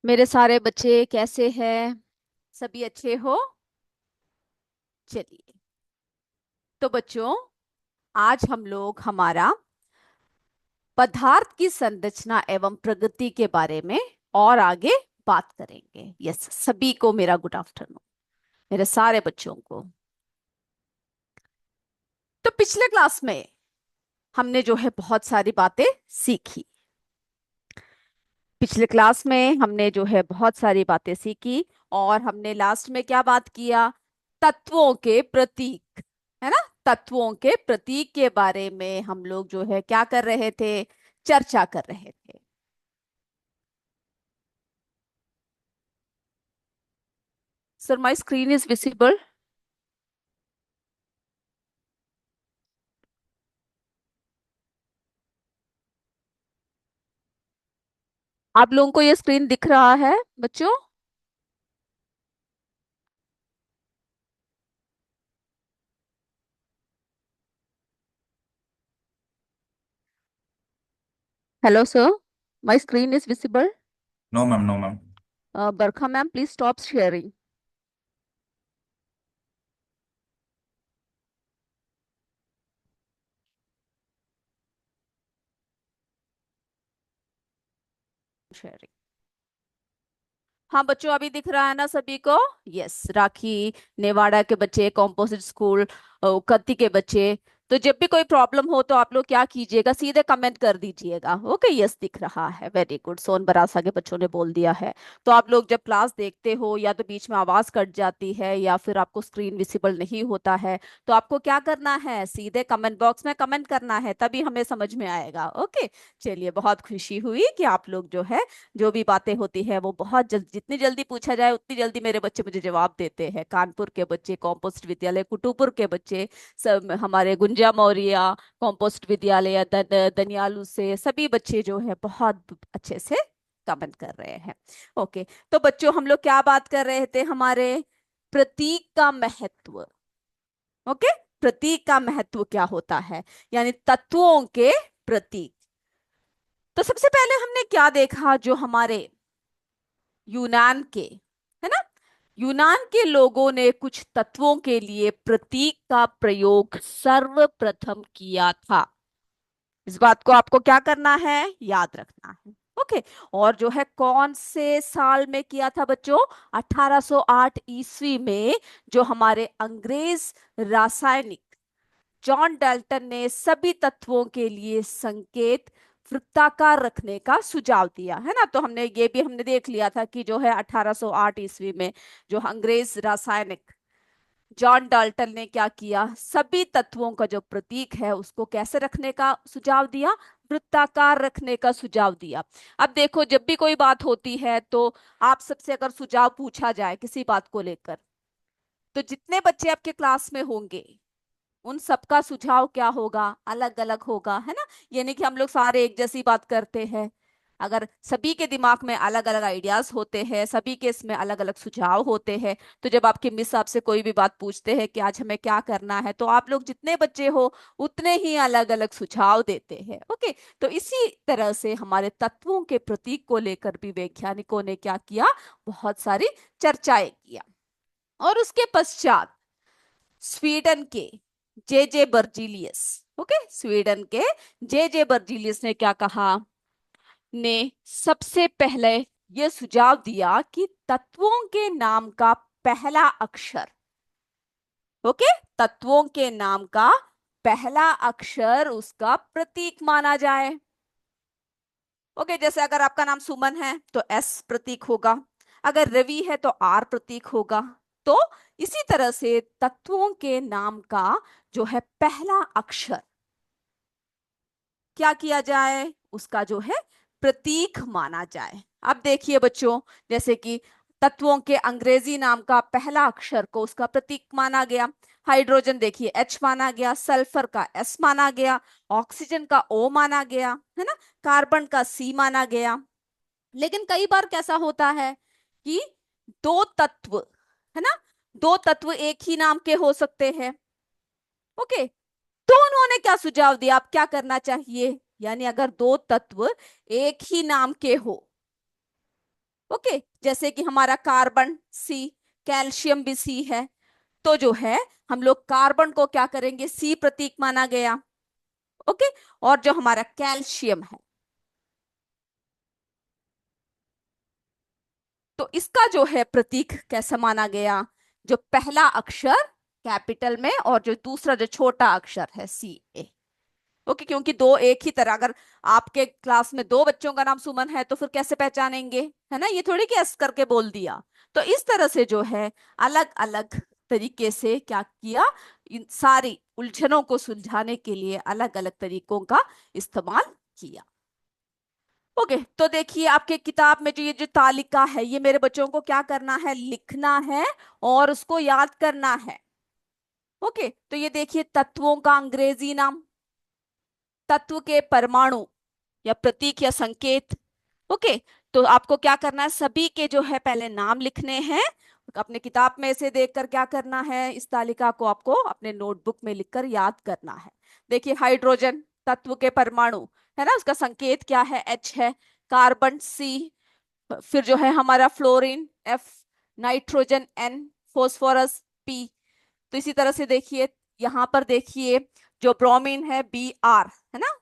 मेरे सारे बच्चे कैसे हैं? सभी अच्छे हो? चलिए। तो बच्चों, आज हम लोग हमारा पदार्थ की संरचना एवं प्रगति के बारे में और आगे बात करेंगे। यस, सभी को मेरा गुड आफ्टरनून, मेरे सारे बच्चों को। तो पिछले क्लास में हमने जो है बहुत सारी बातें सीखी। पिछले क्लास में हमने जो है बहुत सारी बातें सीखी और हमने लास्ट में क्या बात किया? तत्वों के प्रतीक, है ना? तत्वों के प्रतीक के बारे में हम लोग जो है क्या कर रहे थे? चर्चा कर रहे थे। Sir, my screen is visible. आप लोगों को ये स्क्रीन दिख रहा है बच्चों? Hello sir, my screen is visible. No ma'am, no ma'am. Barkha ma'am, please stop sharing. Sharing. हाँ बच्चों, अभी दिख रहा है ना सभी को? यस, राखी, नेवाड़ा के बच्चे, कॉम्पोजिट स्कूल, कत्ती के बच्चे। तो जब भी कोई प्रॉब्लम हो तो आप लोग क्या कीजिएगा, सीधे कमेंट कर दीजिएगा। ओके, यस दिख रहा है, वेरी गुड। सोन बरासा के बच्चों ने बोल दिया है। तो आप लोग जब क्लास देखते हो या तो बीच में आवाज कट जाती है या फिर आपको स्क्रीन विजिबल नहीं होता है, तो आपको क्या करना है? सीधे कमेंट बॉक्स में कमेंट करना है, तभी हमें समझ में आएगा। ओके। चलिए, बहुत खुशी हुई कि आप लोग जो है, जो भी बातें होती है वो बहुत जल्दी, जितनी जल्दी पूछा जाए उतनी जल्दी मेरे बच्चे मुझे जवाब देते हैं। कानपुर के बच्चे, कॉम्पोस्ट विद्यालय कुटुपुर के बच्चे, सब हमारे गुंजा मौर्य कॉम्पोस्ट विद्यालय दनियालू से सभी बच्चे जो है बहुत अच्छे से कमेंट कर रहे हैं। ओके। तो बच्चों, हम लोग क्या बात कर रहे थे? हमारे प्रतीक का महत्व। ओके। प्रतीक का महत्व क्या होता है, यानी तत्वों के प्रतीक। तो सबसे पहले हमने क्या देखा? जो हमारे यूनान के, है ना, यूनान के लोगों ने कुछ तत्वों के लिए प्रतीक का प्रयोग सर्वप्रथम किया था। इस बात को आपको क्या करना है? याद रखना है। ओके। और जो है कौन से साल में किया था बच्चों? 1808 ईस्वी में। जो हमारे अंग्रेज रासायनिक जॉन डाल्टन ने सभी तत्वों के लिए संकेत वृत्ताकार रखने का सुझाव दिया, है ना? तो हमने ये भी हमने देख लिया था कि जो है 1808 ईस्वी में जो अंग्रेज रासायनिक जॉन डाल्टन ने क्या किया? सभी तत्वों का जो प्रतीक है उसको कैसे रखने का सुझाव दिया? वृत्ताकार रखने का सुझाव दिया। अब देखो, जब भी कोई बात होती है तो आप सबसे अगर सुझाव पूछा जाए किसी बात को लेकर, तो जितने बच्चे आपके क्लास में होंगे उन सबका सुझाव क्या होगा? अलग अलग होगा, है ना? ये नहीं कि हम लोग सारे एक जैसी बात करते हैं। अगर सभी के दिमाग में अलग अलग आइडियाज होते हैं, सभी के इसमें अलग अलग सुझाव होते हैं, तो जब आपके मिस आपसे कोई भी बात पूछते हैं कि आज हमें क्या करना है, तो आप लोग जितने बच्चे हो उतने ही अलग अलग सुझाव देते हैं। ओके। तो इसी तरह से हमारे तत्वों के प्रतीक को लेकर भी वैज्ञानिकों ने क्या किया? बहुत सारी चर्चाएं किया। और उसके पश्चात स्वीडन के जे जे बर्जीलियस, ओके, स्वीडन के जे जे बर्जीलियस ने क्या कहा? ने सबसे पहले यह सुझाव दिया कि तत्वों के नाम का पहला अक्षर, ओके, तत्वों के नाम का पहला अक्षर उसका प्रतीक माना जाए। ओके, जैसे अगर आपका नाम सुमन है तो एस प्रतीक होगा, अगर रवि है तो आर प्रतीक होगा। तो इसी तरह से तत्वों के नाम का जो है पहला अक्षर क्या किया जाए? उसका जो है प्रतीक माना जाए। अब देखिए बच्चों, जैसे कि तत्वों के अंग्रेजी नाम का पहला अक्षर को उसका प्रतीक माना गया। हाइड्रोजन देखिए एच माना गया, सल्फर का एस माना गया, ऑक्सीजन का ओ माना गया, है ना, कार्बन का सी माना गया। लेकिन कई बार कैसा होता है कि दो तत्व, है ना, दो तत्व एक ही नाम के हो सकते हैं। ओके। तो उन्होंने क्या सुझाव दिया? आप क्या करना चाहिए? यानी अगर दो तत्व एक ही नाम के हो ओके, जैसे कि हमारा कार्बन सी, कैल्शियम भी सी है। तो जो है हम लोग कार्बन को क्या करेंगे, सी प्रतीक माना गया। ओके, और जो हमारा कैल्शियम है तो इसका जो है प्रतीक कैसा माना गया, जो पहला अक्षर कैपिटल में और जो दूसरा जो छोटा अक्षर है सी ए। ओके, क्योंकि दो एक ही तरह, अगर आपके क्लास में दो बच्चों का नाम सुमन है तो फिर कैसे पहचानेंगे, है ना, ये थोड़ी कि ऐसे करके बोल दिया। तो इस तरह से जो है अलग अलग तरीके से क्या किया, इन सारी उलझनों को सुलझाने के लिए अलग अलग तरीकों का इस्तेमाल किया। ओके, तो देखिए आपके किताब में जो ये जो तालिका है, ये मेरे बच्चों को क्या करना है, लिखना है और उसको याद करना है। ओके, तो ये देखिए तत्वों का अंग्रेजी नाम, तत्व के परमाणु या प्रतीक या संकेत। ओके, तो आपको क्या करना है, सभी के जो है पहले नाम लिखने हैं। अपने किताब में से देखकर क्या करना है, इस तालिका को आपको अपने नोटबुक में लिखकर याद करना है। देखिए हाइड्रोजन तत्व के परमाणु, है ना, उसका संकेत क्या है, एच है। कार्बन सी, फिर जो है हमारा fluorine F, nitrogen N, phosphorus P. तो इसी तरह से देखिए यहाँ पर देखिए जो ब्रोमीन है बी आर, है ना,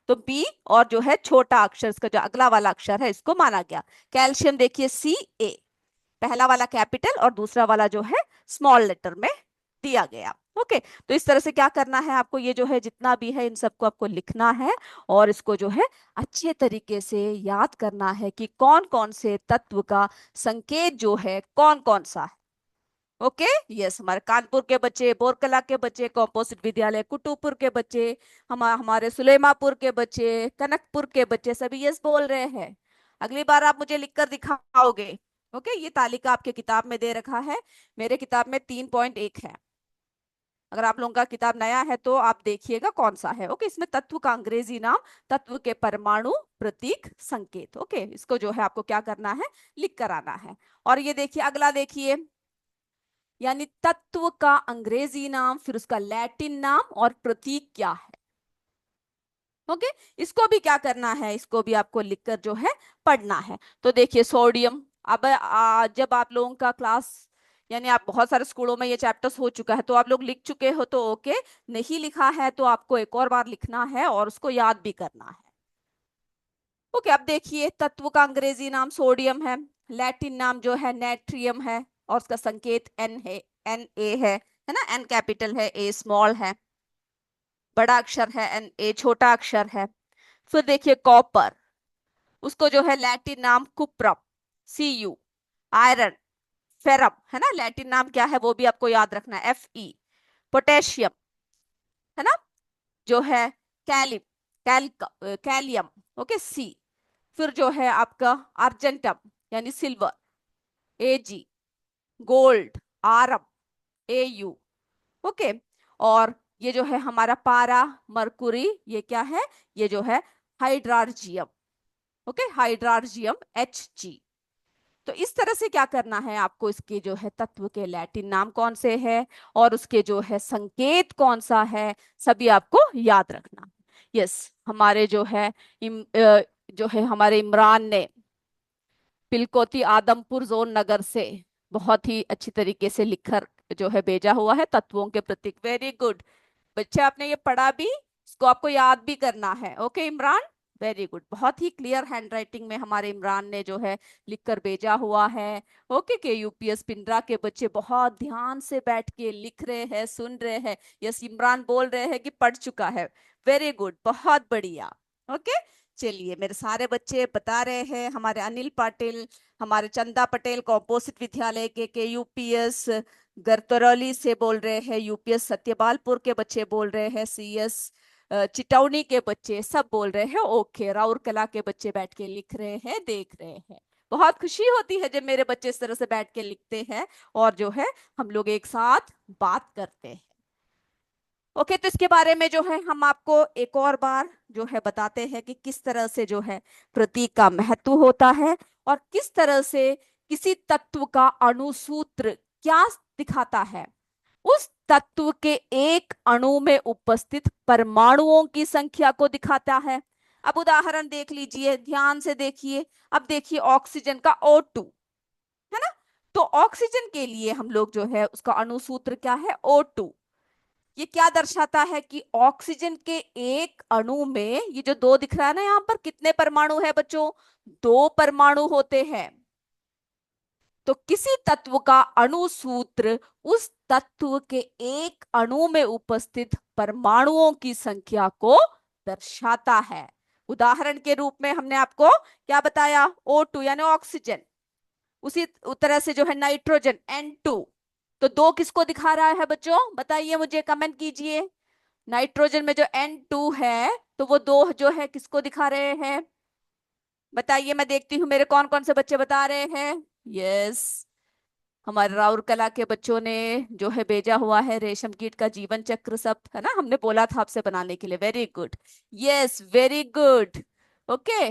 तो बी और जो है छोटा अक्षर इसका जो अगला वाला अक्षर है इसको माना गया। कैल्शियम देखिए सी ए, पहला वाला कैपिटल और दूसरा वाला जो है स्मॉल लेटर में दिया गया। ओके, तो इस तरह से क्या करना है आपको, ये जो है जितना भी है इन सबको आपको लिखना है और इसको जो है अच्छे तरीके से याद करना है कि कौन कौन से तत्व का संकेत जो है कौन कौन सा है। ओके, यस, हमारे कानपुर के बच्चे, बोरकला के बच्चे, कॉम्पोजिट विद्यालय कुटुपुर के बच्चे, हमारे सुलेमापुर के बच्चे, कनकपुर के बच्चे सभी यस बोल रहे हैं। अगली बार आप मुझे लिखकर दिखाओगे। ओके, ये तालिका आपके किताब में दे रखा है, मेरे किताब में 3.1 है। अगर आप लोगों का किताब नया है तो आप देखिएगा कौन सा है। ओके, इसमें तत्व का अंग्रेजी नाम, तत्व के परमाणु, प्रतीक, संकेत। ओके, इसको जो है आपको क्या करना है, लिख कर आना है। और ये देखिए अगला देखिए, यानी तत्व का अंग्रेजी नाम, फिर उसका लैटिन नाम और प्रतीक क्या है। ओके, इसको भी क्या करना है, इसको भी आपको लिखकर जो है पढ़ना है। तो देखिए सोडियम, अब जब आप लोगों का क्लास, यानी आप बहुत सारे स्कूलों में ये चैप्टर्स हो चुका है तो आप लोग लिख चुके हो तो ओके, नहीं लिखा है तो आपको एक और बार लिखना है और उसको याद भी करना है। ओके, अब देखिए तत्व का अंग्रेजी नाम सोडियम है, लैटिन नाम जो है नेट्रियम है और उसका संकेत एन है, एन ए है ना, एन कैपिटल है ए स्मॉल है, बड़ा अक्षर है, एन ए छोटा अक्षर है। फिर देखिए कॉपर, उसको जो है लैटिन नाम कुप्रम, सी यू। आयरन फेरम, है ना, लैटिन नाम क्या है वो भी आपको याद रखना है, एफ ई। पोटेशियम, है ना, जो है कैलिम, कैलियम, ओके सी। फिर जो है आपका अर्जेंटम यानी silver, A G. Gold aurum, A U. Okay, और ये जो है हमारा पारा मरकुरी, ये क्या है, ये जो है हाइड्रार्जियम। Okay, हाइड्रार्जियम H G. तो इस तरह से क्या करना है आपको, इसके जो है तत्व के लैटिन नाम कौन से हैं और उसके जो है संकेत कौन सा है, सभी आपको याद रखना। यस, हमारे जो है जो है हमारे इमरान ने पिलकोती आदमपुर जोन नगर से बहुत ही अच्छी तरीके से लिखकर जो है भेजा हुआ है तत्वों के प्रतीक। वेरी गुड बच्चे, आपने ये पढ़ा भी, इसको आपको याद भी करना है। ओके इमरान, वेरी गुड, बहुत ही क्लियर हैंडराइटिंग में हमारे इमरान ने जो है लिखकर भेजा हुआ है। ओके, के यूपीएस पिंडरा के बच्चे बहुत ध्यान से बैठ के लिख रहे हैं, सुन रहे हैं। यस, इमरान बोल रहे हैं कि पढ़ चुका है। वेरी गुड, बहुत बढ़िया। ओके, चलिए मेरे सारे बच्चे बता रहे हैं, हमारे अनिल पाटिल, हमारे चंदा पटेल कॉम्पोजिट विद्यालय के यूपीएस गरतरौली से बोल रहे हैं, यूपीएस सत्यपालपुर के बच्चे बोल रहे हैं, सीएस चिटौनी के बच्चे सब बोल रहे हैं ओके, राउरकेला के बच्चे बैठ के लिख रहे हैं, देख रहे हैं। बहुत खुशी होती है जब मेरे बच्चे इस तरह से बैठ के लिखते हैं और जो है हम लोग एक साथ बात करते हैं। ओके, तो इसके बारे में जो है हम आपको एक और बार जो है बताते हैं कि किस तरह से जो है प्रतीक का महत्व होता है और किस तरह से किसी तत्व का अणुसूत्र क्या दिखाता है, उस तत्व के एक अणु में उपस्थित परमाणुओं की संख्या को दिखाता है। अब उदाहरण देख लीजिए, ध्यान से देखिए। अब देखिए ऑक्सीजन का O2, है ना। तो ऑक्सीजन के लिए हम लोग जो है उसका अणुसूत्र क्या है, O2। ये क्या दर्शाता है कि ऑक्सीजन के एक अणु में, ये जो दो दिख रहा है ना यहाँ पर, कितने परमाणु है बच्चों, दो परमाणु होते हैं। तो किसी तत्व का अणु सूत्र उस तत्व के एक अणु में उपस्थित परमाणुओं की संख्या को दर्शाता है। उदाहरण के रूप में हमने आपको क्या बताया, O2 यानी ऑक्सीजन। उसी तरह से जो है नाइट्रोजन N2। तो दो किसको दिखा रहा है बच्चों, बताइए मुझे, कमेंट कीजिए। नाइट्रोजन में जो N2 है, तो वो दो जो है किसको दिखा रहे हैं, बताइए। मैं देखती हूँ मेरे कौन कौन से बच्चे बता रहे हैं। यस, हमारे राउरकला के बच्चों ने जो है भेजा हुआ है रेशम कीट का जीवन चक्र, सब है ना, हमने बोला था आपसे बनाने के लिए। Very good, yes very good. Okay,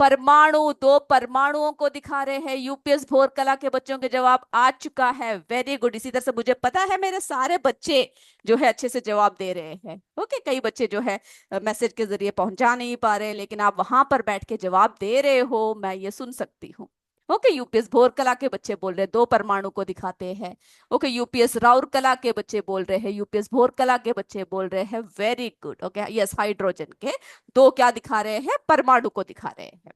परमाणु, दो परमाणुओं को दिखा रहे हैं। यूपीएस भोर कला के बच्चों के जवाब आ चुका है, वेरी गुड। इसी तरह से मुझे पता है मेरे सारे बच्चे जो है अच्छे से जवाब दे रहे हैं। ओके, कई बच्चे जो है मैसेज के जरिए पहुंचा नहीं पा रहे, लेकिन आप वहां पर बैठ के जवाब दे रहे हो, मैं ये सुन सकती हूँ। ओके, यूपीएस भोर कला के बच्चे बोल रहे हैं दो परमाणु को दिखाते हैं। ओके, यूपीएस राउर कला के बच्चे बोल रहे हैं, यूपीएस भोर कला के बच्चे बोल रहे हैं, very good. Okay, yes, hydrogen के दो क्या दिखा रहे हैं, परमाणु को दिखा रहे हैं।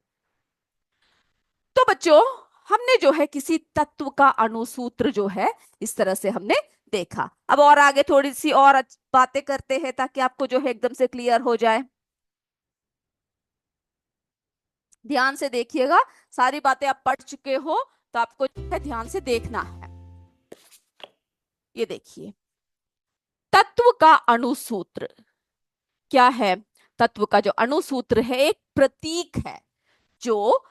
तो बच्चों, हमने जो है किसी तत्व का अणुसूत्र जो है इस तरह से हमने देखा। अब और आगे थोड़ी सी और बातें करते हैं ताकि आपको जो है एकदम से क्लियर हो जाए। ध्यान से देखिएगा, सारी बातें आप पढ़ चुके हो, तो आपको जो है ध्यान से देखना है। ये देखिए, तत्व का अणुसूत्र क्या है। तत्व का जो अणुसूत्र है एक प्रतीक है जो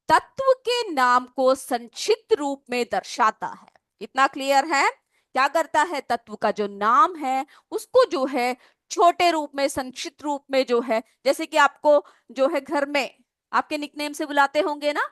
तत्व के नाम को संक्षिप्त रूप में दर्शाता है। इतना क्लियर है। क्या करता है, तत्व का जो नाम है उसको जो है छोटे रूप में, संक्षिप्त रूप में जो है, जैसे कि आपको जो है घर में आपके निकनेम से बुलाते होंगे ना।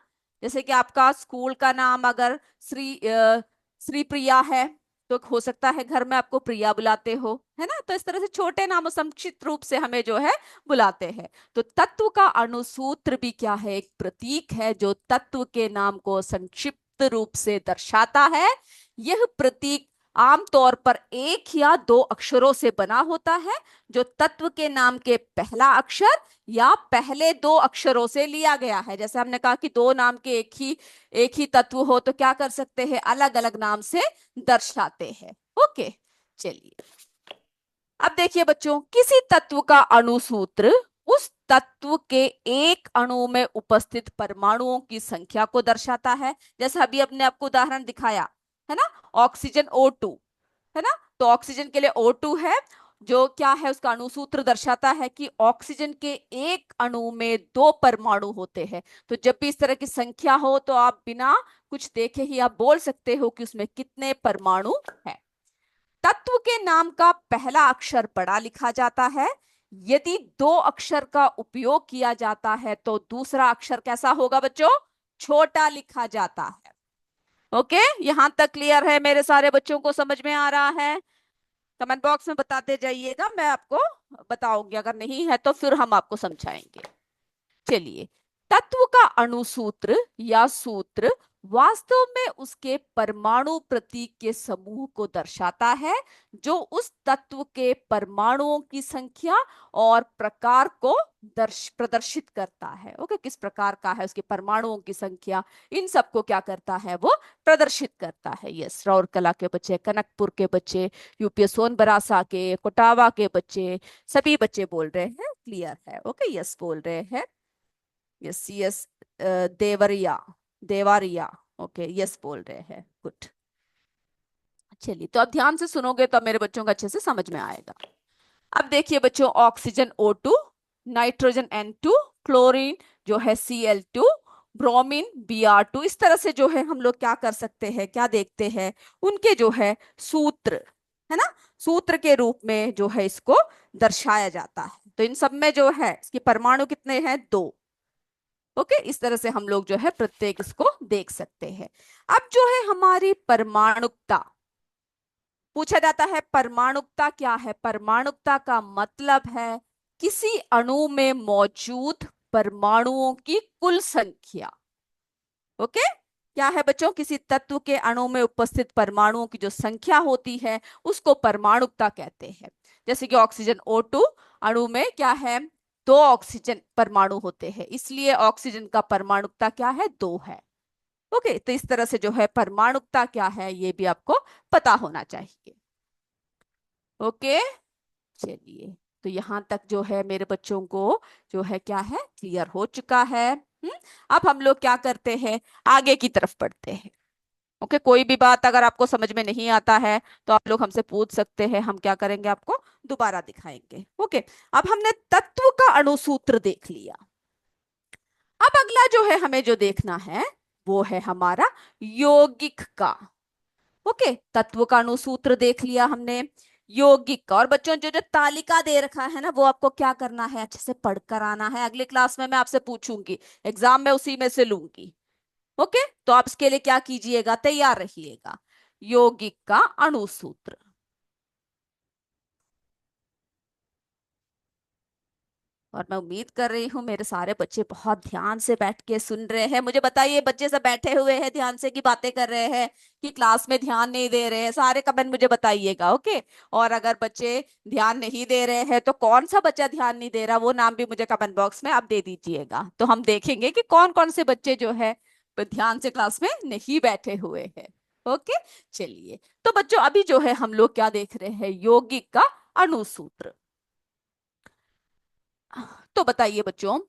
जैसे कि आपका स्कूल का नाम अगर श्री प्रिया है, तो हो सकता है घर में आपको प्रिया बुलाते हो, है ना। तो इस तरह से छोटे नामों संक्षिप्त रूप से हमें जो है बुलाते हैं। तो तत्व का अणुसूत्र भी क्या है, एक प्रतीक है जो तत्व के नाम को संक्षिप्त रूप से दर्शाता है। यह प्रतीक आमतौर पर एक या दो अक्षरों से बना होता है, जो तत्व के नाम के पहला अक्षर या पहले दो अक्षरों से लिया गया है। जैसे हमने कहा कि दो नाम के एक ही तत्व हो तो क्या कर सकते हैं, अलग अलग नाम से दर्शाते हैं। ओके, चलिए अब देखिए बच्चों, किसी तत्व का अणुसूत्र उस तत्व के एक अणु में उपस्थित परमाणुओं की संख्या को दर्शाता है। जैसे अभी अपने आपको उदाहरण दिखाया है ना, ऑक्सीजन O2, है ना। तो ऑक्सीजन के लिए O2 है, जो क्या है उसका अणुसूत्र दर्शाता है कि ऑक्सीजन के एक अणु में दो परमाणु होते हैं। तो जब भी इस तरह की संख्या हो तो आप बिना कुछ देखे ही आप बोल सकते हो कि उसमें कितने परमाणु है। तत्व के नाम का पहला अक्षर बड़ा लिखा जाता है। यदि दो अक्षर का उपयोग किया जाता है तो दूसरा अक्षर कैसा होगा बच्चों, छोटा लिखा जाता है। ओके, यहां तक क्लियर है, मेरे सारे बच्चों को समझ में आ रहा है। कमेंट बॉक्स में बताते जाइएगा, मैं आपको बताऊंगी, अगर नहीं है तो फिर हम आपको समझाएंगे। चलिए, तत्व का अणुसूत्र या सूत्र वास्तव में उसके परमाणु प्रतीक के समूह को दर्शाता है, जो उस तत्व के परमाणुओं की संख्या और प्रकार को प्रदर्शित करता है। ओके, किस प्रकार का है, उसके परमाणुओं की संख्या, इन सबको क्या करता है, वो प्रदर्शित करता है। यस, राउरकला के बच्चे, कनकपुर के बच्चे, यूपीएस सोनबरासा के, कोटावा के बच्चे, सभी बच्चे बोल रहे हैं, क्लियर है। ओके, यस बोल रहे हैं। Yes yes, Deoria, Deoria, okay yes बोल रहे हैं, गुड। चलिए, तो अब ध्यान से सुनोगे तो मेरे बच्चों को अच्छे से समझ में आएगा। अब देखिए बच्चों, oxygen O2, nitrogen N2, chlorine जो है Cl2, ब्रोमीन Br2, इस तरह से जो है हम लोग क्या कर सकते हैं, क्या देखते हैं, उनके जो है सूत्र, है ना, सूत्र के रूप में जो है इसको दर्शाया जाता है। तो इन सब में जो है इसके परमाणु कितने हैं, दो। ओके, इस तरह से हम लोग जो है प्रत्येक इसको देख सकते हैं। अब जो है हमारी परमाणुकता, पूछा जाता है परमाणुकता क्या है। परमाणुकता का मतलब है किसी अणु में मौजूद परमाणुओं की कुल संख्या। ओके, क्या है बच्चों? किसी तत्व के अणु में उपस्थित परमाणुओं की जो संख्या होती है उसको परमाणुकता कहते हैं। जैसे कि ऑक्सीजन O2 अणु में क्या है? 2 ऑक्सीजन परमाणु होते हैं, इसलिए ऑक्सीजन का परमाणुकता क्या है? 2 है। ओके, तो इस तरह से जो है परमाणुकता क्या है ये भी आपको पता होना चाहिए। ओके, चलिए, तो यहां तक जो है मेरे बच्चों को जो है क्या है, क्लियर हो चुका है। अब हम लोग क्या करते हैं, आगे की तरफ बढ़ते हैं। ओके, कोई भी बात अगर आपको समझ में नहीं आता है तो आप लोग हमसे पूछ सकते हैं, हम क्या करेंगे, आपको दोबारा दिखाएंगे। ओके, अब हमने तत्व का अणुसूत्र देख लिया। अब अगला जो है हमें जो देखना है वो है हमारा यौगिक का। ओके, तत्व का अणुसूत्र देख लिया हमने, यौगिक का। और बच्चों जो जो तालिका दे रखा है ना वो आपको क्या करना है, अच्छे से पढ़कर आना है। अगले क्लास में मैं आपसे पूछूंगी, एग्जाम में उसी में से लूंगी। ओके, तो आप इसके लिए क्या कीजिएगा, तैयार रहिएगा। यौगिक का अणुसूत्र। और मैं उम्मीद कर रही हूँ मेरे सारे बच्चे बहुत ध्यान से बैठ के सुन रहे हैं। मुझे बताइए, बच्चे सब बैठे हुए हैं ध्यान से, कि बातें कर रहे हैं, कि क्लास में ध्यान नहीं दे रहे हैं? सारे कमेंट मुझे बताइएगा। ओके, और अगर बच्चे ध्यान नहीं दे रहे हैं तो कौन सा बच्चा ध्यान नहीं दे रहा वो नाम भी मुझे कमेंट बॉक्स में आप दे दीजिएगा, तो हम देखेंगे कि कौन कौन से बच्चे जो है ध्यान से क्लास में नहीं बैठे हुए हैं। ओके, चलिए, तो बच्चों अभी जो है हम लोग क्या देख रहे हैं, यौगिक का अणुसूत्र। तो बताइए बच्चों,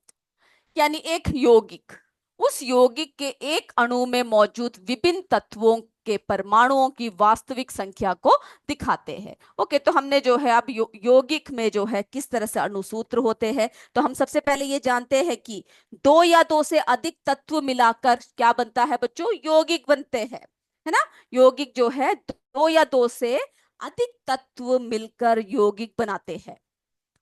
यानी एक यौगिक, उस यौगिक के एक अणु में मौजूद विभिन्न तत्वों के परमाणुओं की वास्तविक संख्या को दिखाते हैं। ओके, तो हमने जो है अब यौगिक में जो है किस तरह से अणुसूत्र होते हैं, तो हम सबसे पहले ये जानते हैं कि दो या दो से अधिक तत्व मिलाकर क्या बनता है बच्चों, यौगिक बनते हैं, है ना। यौगिक जो है दो या दो से अधिक तत्व मिलकर यौगिक बनाते हैं।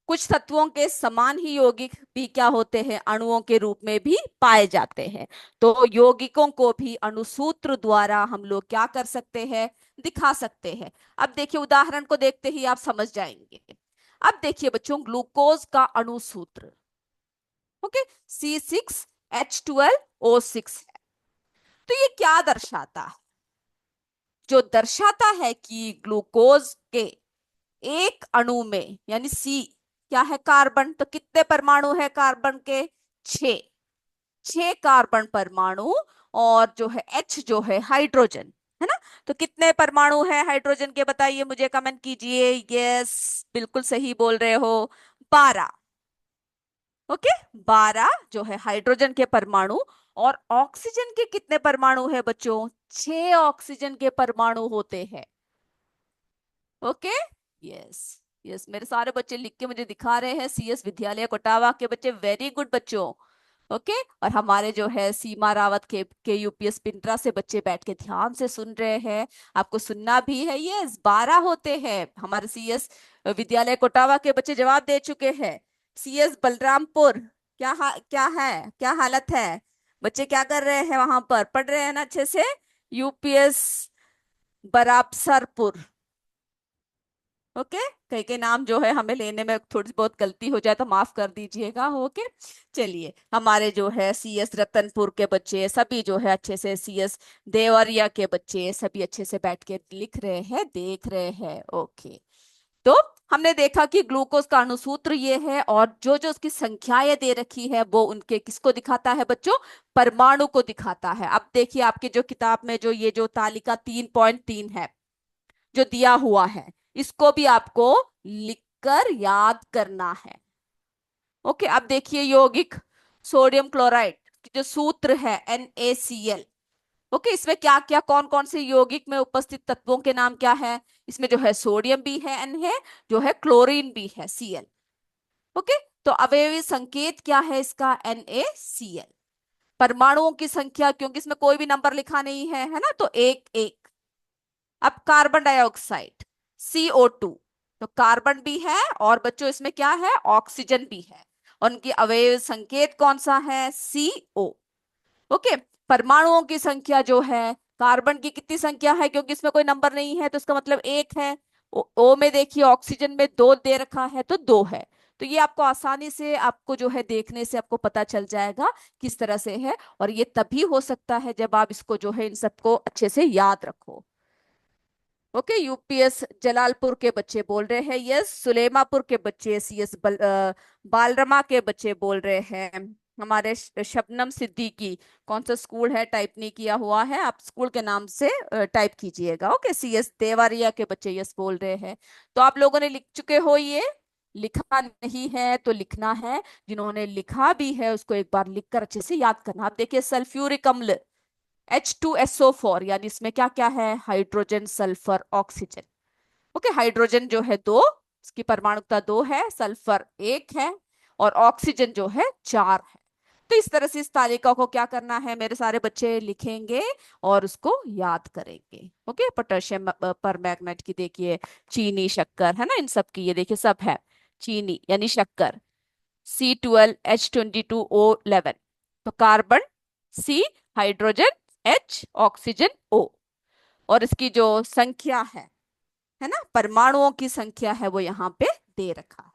कुछ तत्वों के समान ही यौगिक भी क्या होते हैं, अणुओं के रूप में भी पाए जाते हैं। तो यौगिकों को भी अणुसूत्र द्वारा हम लोग क्या कर सकते हैं, दिखा सकते हैं। अब देखिए, उदाहरण को देखते ही आप समझ जाएंगे। अब देखिए बच्चों, ग्लूकोज का अणुसूत्र, ओके, C6H12O6 है। तो ये क्या दर्शाता है, जो दर्शाता है कि ग्लूकोज के एक अणु में, यानी सी क्या है, कार्बन, तो कितने परमाणु है कार्बन के, 6। 6 कार्बन परमाणु, और जो है H जो है हाइड्रोजन, है ना। तो कितने परमाणु है हाइड्रोजन के, बताइए मुझे, कमेंट कीजिए। यस, बिल्कुल सही बोल रहे हो, 12। ओके, 12 जो है हाइड्रोजन के परमाणु। और ऑक्सीजन के कितने परमाणु है बच्चों, 6 ऑक्सीजन के परमाणु होते हैं। ओके, यस, यस, मेरे सारे बच्चे लिख के मुझे दिखा रहे हैं, CS विद्यालय कोटावा के बच्चे, वेरी गुड बच्चों। ओके, और हमारे जो है सीमा रावत के UPS पिंटरा से बच्चे बैठ के ध्यान से सुन रहे हैं, आपको सुनना भी है। यस, 12 होते हैं। हमारे CS विद्यालय कोटावा के बच्चे जवाब दे चुके हैं। CS बलरामपुर, क्या है, क्या हालत है? बच्चे क्या कर रहे हैं वहां पर, पढ़ रहे हैं ना अच्छे से? UPS बराबसरपुर। ओके, कई के नाम जो है हमें लेने में थोड़ी बहुत गलती हो जाए तो माफ कर दीजिएगा। ओके, चलिए, हमारे जो है CS रतनपुर के बच्चे सभी जो है अच्छे से, CS देवरिया के बच्चे सभी अच्छे से बैठ के लिख रहे हैं, देख रहे हैं। ओके, तो हमने देखा कि ग्लूकोज का अणुसूत्र ये है, और जो जो उसकी संख्याएं दे रखी है वो उनके किसको दिखाता है बच्चों, परमाणु को दिखाता है। अब देखिए आपकी जो किताब में जो ये जो तालिका 3.3 है जो दिया हुआ है, इसको भी आपको लिखकर याद करना है। ओके, अब देखिए यौगिक सोडियम क्लोराइड की जो सूत्र है NaCl। ओके, इसमें क्या क्या कौन कौन से यौगिक में उपस्थित तत्वों के नाम क्या है, इसमें जो है सोडियम भी है N है, जो है क्लोरीन भी है Cl। ओके, तो अवयवी संकेत क्या है इसका, NaCl। परमाणुओं की संख्या, क्योंकि इसमें कोई भी नंबर लिखा नहीं है ना, तो एक एक। अब कार्बन डाइऑक्साइड CO2, तो कार्बन भी है और बच्चों इसमें क्या है, ऑक्सीजन भी है, और उनकी अवयव संकेत कौन सा है, CO। ओके, परमाणुओं की संख्या जो है, कार्बन की कितनी संख्या है, क्योंकि इसमें कोई नंबर नहीं है तो इसका मतलब एक है। O में देखिए ऑक्सीजन में 2 दे रखा है तो 2 है। तो ये आपको आसानी से आपको जो है देखने से आपको पता चल जाएगा किस तरह से है। और ये तभी हो सकता है जब आप इसको जो है इन सबको अच्छे से याद रखो। ओके, यूपीएस जलालपुर के बच्चे बोल रहे हैं यस। सुलेमापुर के बच्चे सीएस बालरमा के बच्चे बोल रहे हैं। हमारे शबनम सिद्दीकी, कौन सा स्कूल है टाइप नहीं किया हुआ है, आप स्कूल के नाम से टाइप कीजिएगा। ओके, सीएस देवारिया के बच्चे यस बोल रहे हैं। तो आप लोगों ने लिख चुके हो ये? लिखा नहीं है तो लिखना है। जिन्होंने लिखा भी है उसको एक बार लिखकर अच्छे से याद करना। आप देखिए, सल्फ्यूरिक अम्ल H2SO4, यानी इसमें क्या क्या है? Hydrogen, sulphur, oxygen. Okay, hydrogen जो है दो, इसकी परमाणुकता दो है, सल्फर एक है, और ऑक्सीजन जो है चार है। तो इस तरह से इस तालिका को क्या करना है, मेरे सारे बच्चे लिखेंगे और उसको याद करेंगे। ओके, पोटेशियम पर मैग्नेट की देखिए, चीनी, शक्कर है ना, इन सब की ये देखिए सब है। चीनी यानी शक्कर, C12H22O11, तो carbon C, hydrogen H, oxygen O। और इसकी जो संख्या है ना, परमाणुओं की संख्या है, वो यहाँ पे दे रखा है।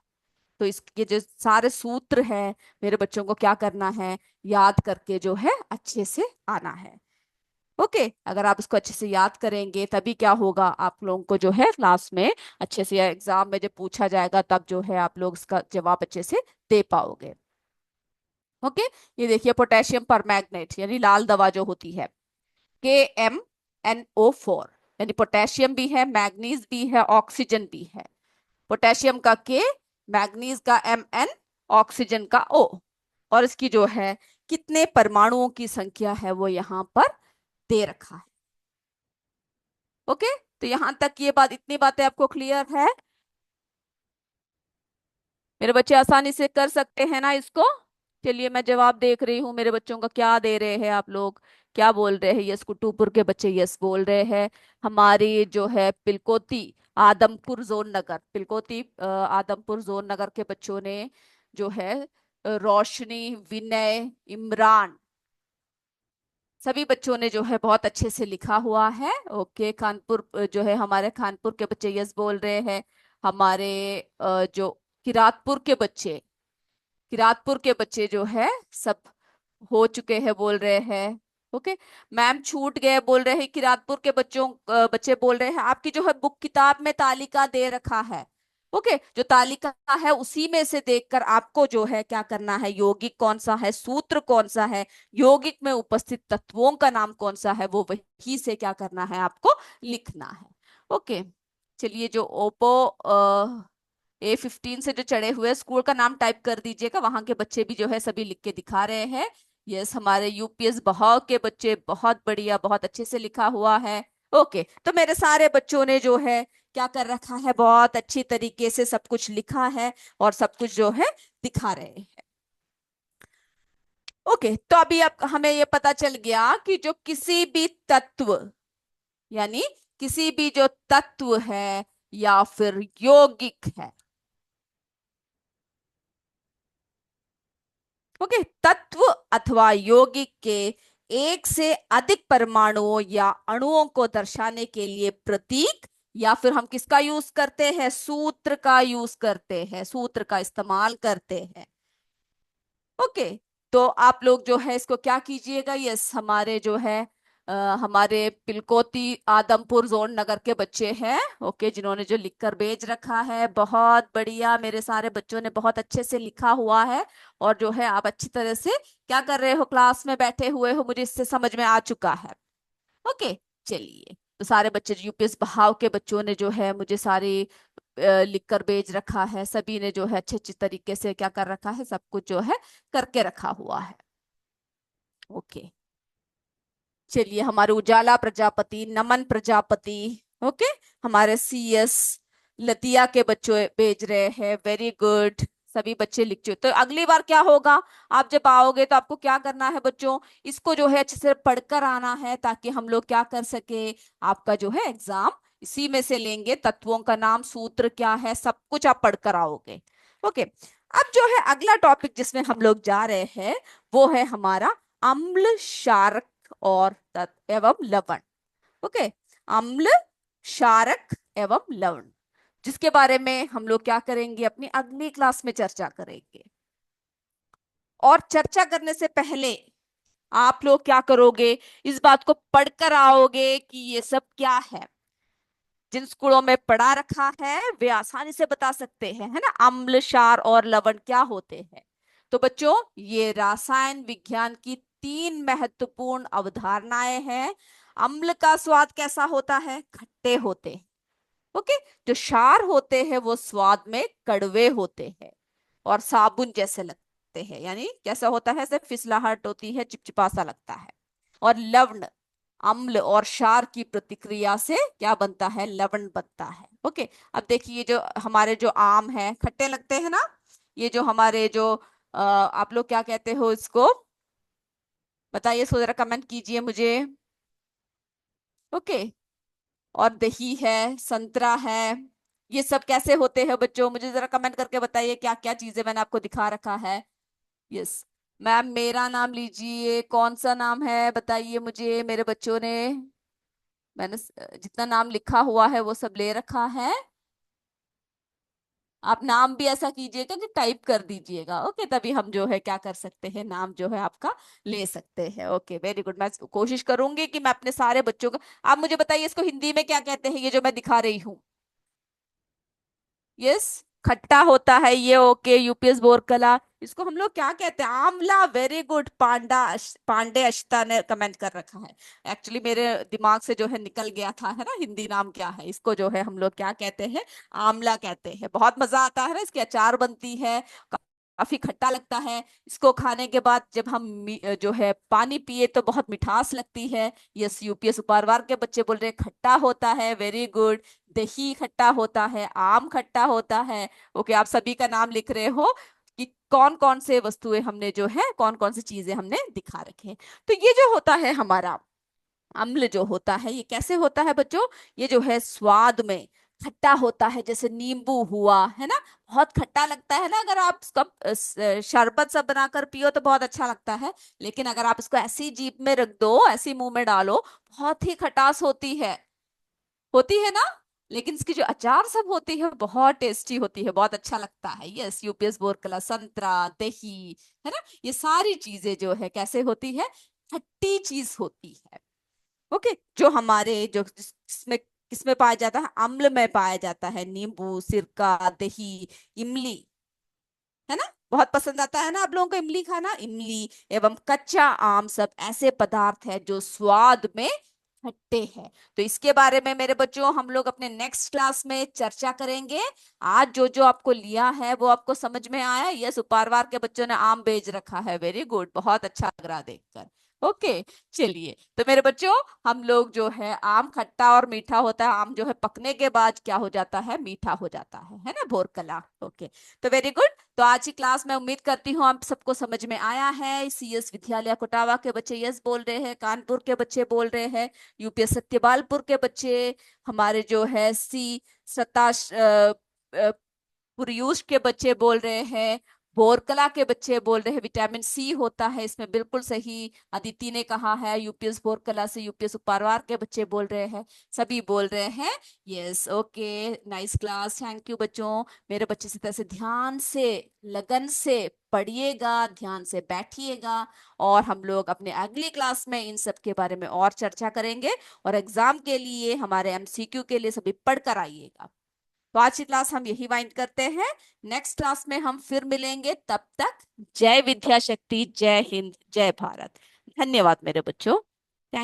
तो इसके जो सारे सूत्र है, मेरे बच्चों को क्या करना है, याद करके जो है अच्छे से आना है। ओके, अगर आप इसको अच्छे से याद करेंगे तभी क्या होगा, आप लोगों को जो है क्लास में अच्छे से, एग्जाम में जब पूछा जाएगा तब जो है आप लोग इसका जवाब अच्छे से दे पाओगे। ओके, ये देखिए पोटेशियम परमैंगनेट यानी लाल दवा जो होती है, KMnO4, यानी पोटेशियम भी है, मैग्नीज भी है, ऑक्सीजन भी है। पोटेशियम का K, मैग्नीज का Mn, ऑक्सीजन का O। और इसकी जो है कितने परमाणुओं की संख्या है वो यहाँ पर दे रखा है। ओके, तो यहां तक ये बात, इतनी बातें आपको क्लियर है? मेरे बच्चे आसानी से कर सकते हैं ना इसको? चलिए, मैं जवाब देख रही हूँ मेरे बच्चों का, क्या दे रहे हैं आप लोग, क्या बोल रहे हैं? यस, कुटुपुर के बच्चे यस बोल रहे हैं। हमारी जो है पिलकोती आदमपुर जोन नगर, पिलकोती आदमपुर जोन नगर के बच्चों ने जो है रोशनी, विनय, इमरान, सभी बच्चों ने जो है बहुत अच्छे से लिखा हुआ है। ओके, कानपुर जो है हमारे खानपुर के बच्चे यस बोल रहे हैं। हमारे जो किरातपुर के बच्चे, किरातपुर के बच्चे जो है सब हो चुके हैं बोल रहे हैं। ओके, मैम छूट गए बोल रहे हैं किरातपुर के बच्चों, बच्चे बोल रहे हैं आपकी जो है बुक किताब में तालिका दे रखा है। ओके, जो तालिका है उसी में से देखकर आपको जो है क्या करना है, यौगिक कौन सा है, सूत्र कौन सा है, यौगिक में उपस्थित तत्वों का नाम कौन सा है, वो वही से क्या करना है, आपको लिखना है। ओके, चलिए, जो ओप्पो A15 से जो चढ़े हुए स्कूल का नाम टाइप कर दीजिएगा, वहां के बच्चे भी जो है सभी लिख के दिखा रहे हैं। यस, हमारे यूपीएस बहाव के बच्चे, बहुत बढ़िया, बहुत अच्छे से लिखा हुआ है। ओके, तो मेरे सारे बच्चों ने जो है क्या कर रखा है, बहुत अच्छी तरीके से सब कुछ लिखा है और सब कुछ जो है दिखा रहे हैं। ओके, तो अभी अब हमें ये पता चल गया कि जो किसी भी तत्व, यानी किसी भी जो तत्व है या फिर यौगिक है, ओके, तत्व अथवा यौगिक के एक से अधिक परमाणुओं या अणुओं को दर्शाने के लिए प्रतीक या फिर हम किसका यूज करते हैं, सूत्र का यूज करते हैं, सूत्र का इस्तेमाल करते हैं। ओके, तो आप लोग जो है इसको क्या कीजिएगा, यस, हमारे जो है हमारे पिलकोती आदमपुर जोन नगर के बच्चे हैं, ओके, जिन्होंने जो लिखकर भेज रखा है, बहुत बढ़िया, मेरे सारे बच्चों ने बहुत अच्छे से लिखा हुआ है। और जो है आप अच्छी तरह से क्या कर रहे हो, क्लास में बैठे हुए हो, मुझे इससे समझ में आ चुका है। ओके, चलिए, तो सारे बच्चे यूपीएस बहाव के बच्चों ने जो है मुझे सारी लिखकर भेज रखा है, सभी ने जो है अच्छे अच्छे तरीके से क्या कर रखा है, सब कुछ जो है करके रखा हुआ है। ओके, चलिए, हमारे उजाला प्रजापति, नमन प्रजापति, ओके, हमारे सीएस लतिया के बच्चों भेज रहे हैं, वेरी गुड, सभी बच्चे लिख चुके। तो अगली बार क्या होगा, आप जब आओगे तो आपको क्या करना है बच्चों, इसको जो है अच्छे से पढ़कर आना है, ताकि हम लोग क्या कर सके, आपका जो है एग्जाम इसी में से लेंगे, तत्वों का नाम, सूत्र क्या है, सब कुछ आप पढ़कर आओगे। ओके, अब जो है अगला टॉपिक जिसमें हम लोग जा रहे हैं वो है हमारा अम्ल, क्षारक और एवं लवण। ओके, अम्ल, क्षारक एवं लवण, जिसके बारे में हम लोग क्या करेंगे, अपनी अगली क्लास में चर्चा करेंगे। और चर्चा करने से पहले आप लोग क्या करोगे, इस बात को पढ़कर आओगे कि ये सब क्या है। जिन स्कूलों में पढ़ा रखा है वे आसानी से बता सकते हैं, है ना, अम्ल, क्षार और लवण क्या होते हैं। तो बच्चों, ये रसायन विज्ञान की तीन महत्वपूर्ण अवधारणाएं हैं। अम्ल का स्वाद कैसा होता है, खट्टे होते हैं। ओके। जो क्षार होते हैं वो स्वाद में कड़वे होते हैं और साबुन जैसे लगते हैं, यानी कैसा होता है, ऐसे फिसलाहट होती है, चिपचिपा सा लगता है। और लवण, अम्ल और क्षार की प्रतिक्रिया से क्या बनता है, लवण बनता है। ओके। अब देखिए, जो हमारे जो आम है खट्टे लगते हैं ना, ये जो हमारे जो आप लोग क्या कहते हो इसको, बताइए, सो जरा कमेंट कीजिए मुझे। ओके। और दही है, संतरा है, ये सब कैसे होते हैं बच्चों, मुझे जरा कमेंट करके बताइए क्या क्या चीजें मैंने आपको दिखा रखा है। यस। मैम मेरा नाम लीजिए, कौन सा नाम है बताइए मुझे, मेरे बच्चों ने, मैंने जितना नाम लिखा हुआ है वो सब ले रखा है। आप नाम भी ऐसा कीजिएगा कि टाइप कर दीजिएगा, ओके, तभी हम जो है क्या कर सकते हैं, नाम जो है आपका ले सकते हैं। Okay, very good. मैं कोशिश करूंगी कि मैं अपने सारे बच्चों को, आप मुझे बताइए इसको हिंदी में क्या कहते हैं, ये जो मैं दिखा रही हूँ। यस, खट्टा होता है ये। ओके, यूपीएस बोरकला, इसको हम लोग क्या कहते हैं, आंवला। वेरी गुड, पांडे अश्ता ने कमेंट कर रखा है। एक्चुअली मेरे दिमाग से जो है निकल गया था, है ना, हिंदी नाम क्या है, इसको जो है हम लोग क्या कहते हैं, आंवला कहते हैं। बहुत मजा आता है ना, इसकी अचार बनती है, काफी खट्टा लगता है। इसको खाने के बाद जब हम जो है पानी पिए तो बहुत मिठास लगती है। यस, यूपीएस उपरवार के बच्चे बोल रहे हैं खट्टा होता है। Very good. दही खट्टा होता है, आम खट्टा होता है। ओके, आप सभी का नाम लिख रहे हो कि कौन कौन से वस्तुएं हमने जो है, कौन कौन सी चीजें हमने दिखा रखे हैं। तो ये जो होता है हमारा अम्ल जो होता है, ये कैसे होता है बच्चों, ये जो है स्वाद में खट्टा होता है, जैसे नींबू हुआ, है ना, बहुत खट्टा लगता है ना, अगर आप इसका शरबत सब बनाकर पियो तो बहुत अच्छा लगता है। लेकिन अगर आप इसको ऐसी जीभ में रख दो, ऐसी मुंह में डालो, बहुत ही खटास होती है ना। लेकिन इसकी जो अचार सब होती है बहुत टेस्टी होती है, बहुत अच्छा लगता है। यस, यूपीएस बोरकला, संतरा, दही, है ना, ये सारी चीजें जो है कैसे होती है, खट्टी चीज होती है। ओके। जो हमारे जो जिसमें किसमें पाया जाता है, अम्ल में पाया जाता है, नींबू, सिरका, दही, इमली, है ना, बहुत पसंद आता है ना आप लोगों को इमली खाना। इमली एवं कच्चा आम सब ऐसे पदार्थ है जो स्वाद में खट्टे हैं। तो इसके बारे में मेरे बच्चों हम लोग अपने नेक्स्ट क्लास में चर्चा करेंगे। आज जो जो आपको लिया है वो आपको समझ में आया। यस, उपरवार के बच्चों ने आम बेच रखा है, वेरी गुड, बहुत अच्छा लग रहा देखकर। ओके, चलिए, तो मेरे बच्चों, हम लोग जो है, आम खट्टा और मीठा होता है, आम जो है पकने के बाद क्या हो जाता है, मीठा हो जाता है ना, बोरकला। ओके, तो वेरी गुड। तो आज की क्लास में उम्मीद करती हूँ आप सबको समझ में आया है। सीएस विद्यालय कोटावा के बच्चे यस बोल रहे हैं, कानपुर के बच्चे बोल रहे हैं, यूपीएस सत्यपालपुर के बच्चे, हमारे जो है सी सताश पुरियूष के बच्चे बोल रहे हैं, बोरकला के बच्चे बोल रहे हैं विटामिन सी होता है इसमें, बिल्कुल सही अदिति ने कहा है। यूपीएस बोरकला से यूपीएस उपरवार के बच्चे बोल रहे हैं, सभी बोल रहे हैं। Yes, okay, nice class, thank you बच्चों। मेरे बच्चे से तरह से ध्यान से, लगन से पढ़िएगा, ध्यान से बैठिएगा, और हम लोग अपने अगली क्लास में इन सब के बारे में और चर्चा करेंगे। और एग्जाम के लिए, हमारे एमसीक्यू के लिए सभी पढ़कर आइएगा। तो आज की क्लास हम यही वाइंड करते हैं। नेक्स्ट क्लास में हम फिर मिलेंगे, तब तक जय विद्या शक्ति, जय हिंद, जय भारत। धन्यवाद मेरे बच्चों।